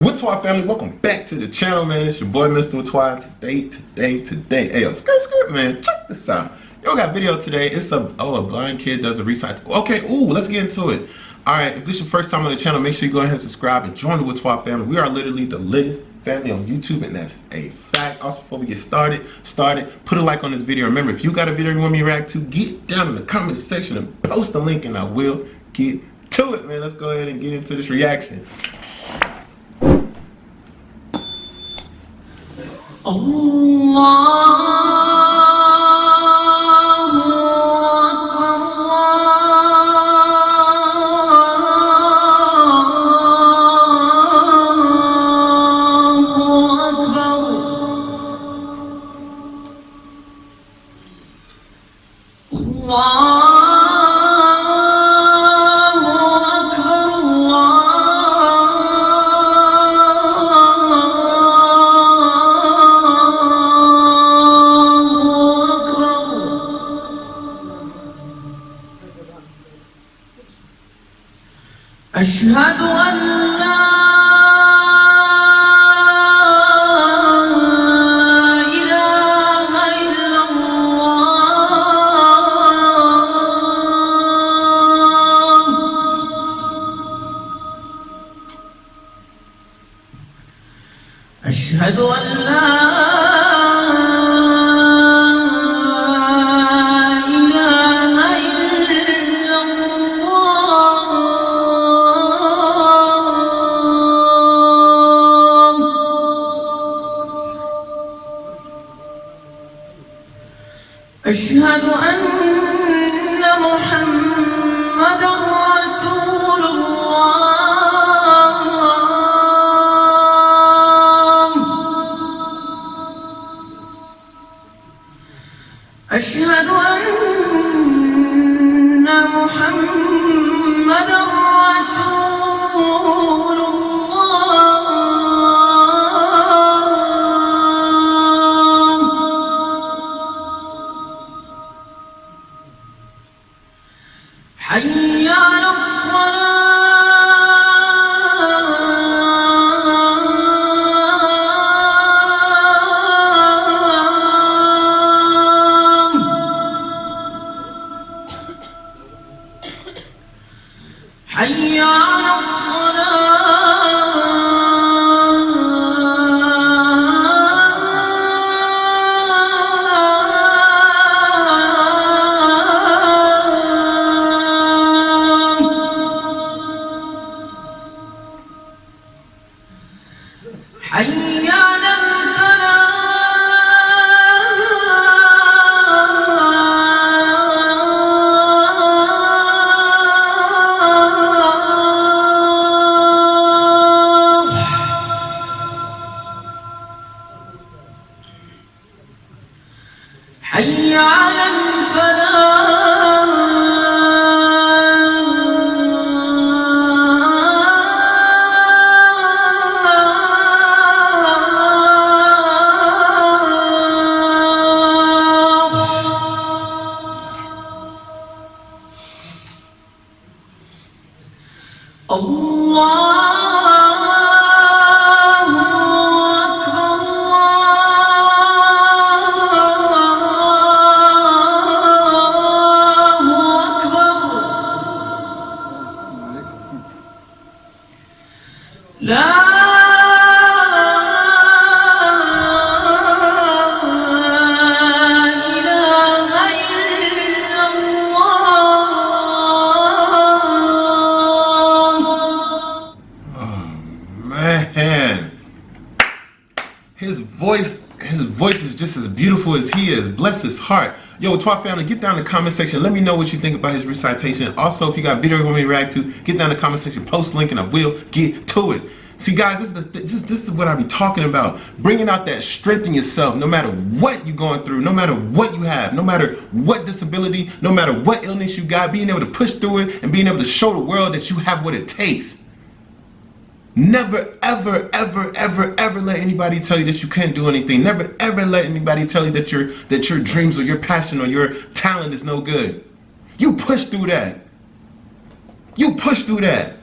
Whaatwaa family, welcome back to the channel, man. It's your boy Mr. Whaatwaa. Today. Hey, yo, skirt, man. Check this out. Yo, got video today. It's a blind kid does a recital. Okay, let's get into it. Alright, if this is your first time on the channel, make sure you go ahead and subscribe and join the Whaatwaa family. We are literally the lit family on YouTube, and that's a fact. Also, before we get started, put a like on this video. Remember, if you got a video you want me to react to, get down in the comment section and post the link, and I will get to it, man. Let's go ahead and get into this reaction. أشهد أن لا إله إلا الله أشهد أن لا أشهد أن محمدًا رسول الله أشهد أن محمدًا رسول حي على الصلاة حي على حي على الفلاح حي على لا إله إلا الله. Oh man, his voice is just as beautiful as he is. Bless his heart. Yo, Whaatwaa family, get down in the comment section. Let me know what you think about his recitation. Also, if you got video you want me to react to, get down in the comment section, post link, and I will get to it. See, guys, this is what I be talking about. Bringing out that strength in yourself, no matter what you're going through, no matter what you have, no matter what disability, no matter what illness you got, being able to push through it and being able to show the world that you have what it takes. Never, ever, ever, ever, ever let anybody tell you that you can't do anything. Never, ever let anybody tell you that your dreams or your passion or your talent is no good. You push through that. You push through that.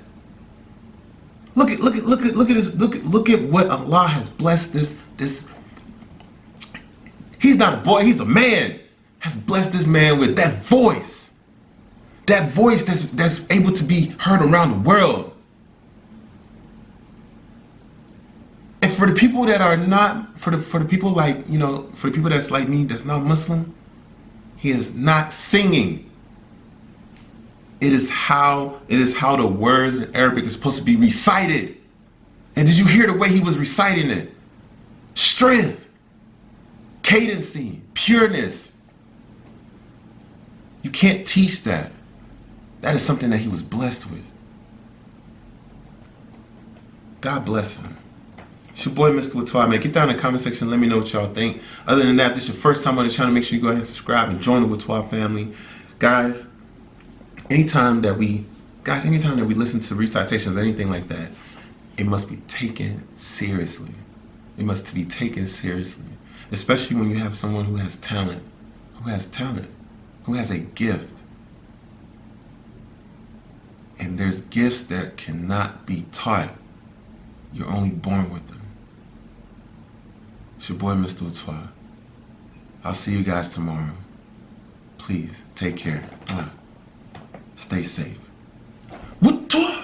Look at this. Look at what Allah has blessed this. He's not a boy. He's a man. Has blessed this man with that voice. That voice that's able to be heard around the world. And for the people that are not, for the people like, you know, for the people that's like me, that's not Muslim, he is not singing. It is how the words in Arabic is supposed to be recited. And did you hear the way he was reciting it? Strength, cadency, pureness. You can't teach that. That is something that he was blessed with. God bless him. It's your boy, Mr. Whaatwaa, man. Get down in the comment section. Let me know what y'all think. Other than that, if this is your first time on the channel, make sure you go ahead and subscribe and join the Whaatwaa family. Guys, anytime that we listen to recitations or anything like that, it must be taken seriously. It must be taken seriously. Especially when you have someone who has talent, who has a gift. And there's gifts that cannot be taught. You're only born with them. It's your boy, Mr. Whaatwaa. I'll see you guys tomorrow. Please, take care. Stay safe. Whaatwaa!